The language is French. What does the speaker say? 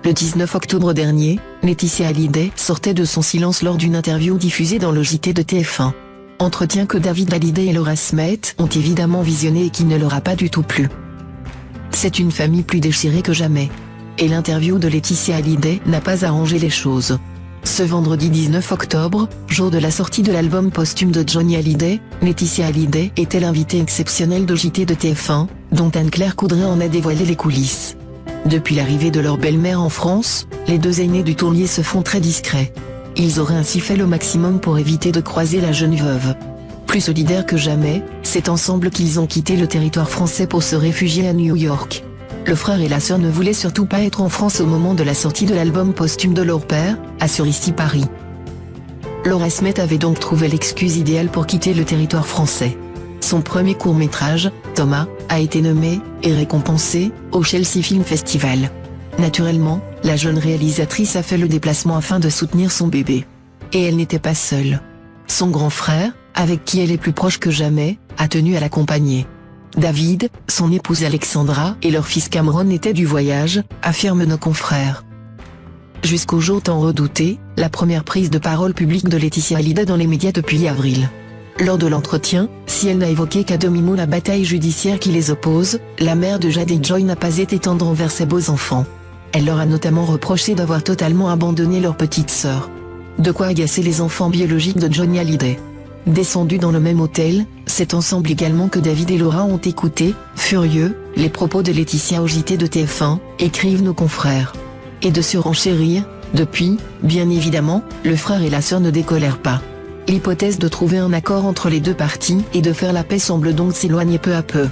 Le 19 octobre dernier, Laetitia Hallyday sortait de son silence lors d'une interview diffusée dans le JT de TF1. Entretien que David Hallyday et Laura Smet ont évidemment visionné et qui ne leur a pas du tout plu. C'est une famille plus déchirée que jamais. Et l'interview de Laetitia Hallyday n'a pas arrangé les choses. Ce vendredi 19 octobre, jour de la sortie de l'album posthume de Johnny Hallyday, Laetitia Hallyday était l'invitée exceptionnelle de JT de TF1, dont Anne-Claire Coudray en a dévoilé les coulisses. Depuis l'arrivée de leur belle-mère en France, les deux aînés du tournier se font très discrets. Ils auraient ainsi fait le maximum pour éviter de croiser la jeune veuve. Plus solidaires que jamais, c'est ensemble qu'ils ont quitté le territoire français pour se réfugier à New York. Le frère et la sœur ne voulaient surtout pas être en France au moment de la sortie de l'album posthume de leur père, assure ici Paris. Laura Smet avait donc trouvé l'excuse idéale pour quitter le territoire français. Son premier court-métrage, Thomas, a été nommé et récompensé au Chelsea Film Festival. Naturellement, la jeune réalisatrice a fait le déplacement afin de soutenir son bébé. Et elle n'était pas seule. Son grand frère, avec qui elle est plus proche que jamais, a tenu à l'accompagner. David, son épouse Alexandra et leur fils Cameron étaient du voyage, affirment nos confrères. Jusqu'au jour tant redouté, la première prise de parole publique de Laetitia Hallyday dans les médias depuis avril. Lors de l'entretien, si elle n'a évoqué qu'à demi-mot la bataille judiciaire qui les oppose, la mère de Jade et Joy n'a pas été tendre envers ses beaux enfants. Elle leur a notamment reproché d'avoir totalement abandonné leur petite sœur. De quoi agacer les enfants biologiques de Johnny Hallyday. Descendus dans le même hôtel, c'est ensemble également que David et Laura ont écouté, furieux, les propos de Laetitia au JT de TF1, écrivent nos confrères. Et de surenchérir, depuis, bien évidemment, le frère et la sœur ne décolèrent pas. L'hypothèse de trouver un accord entre les deux parties et de faire la paix semble donc s'éloigner peu à peu.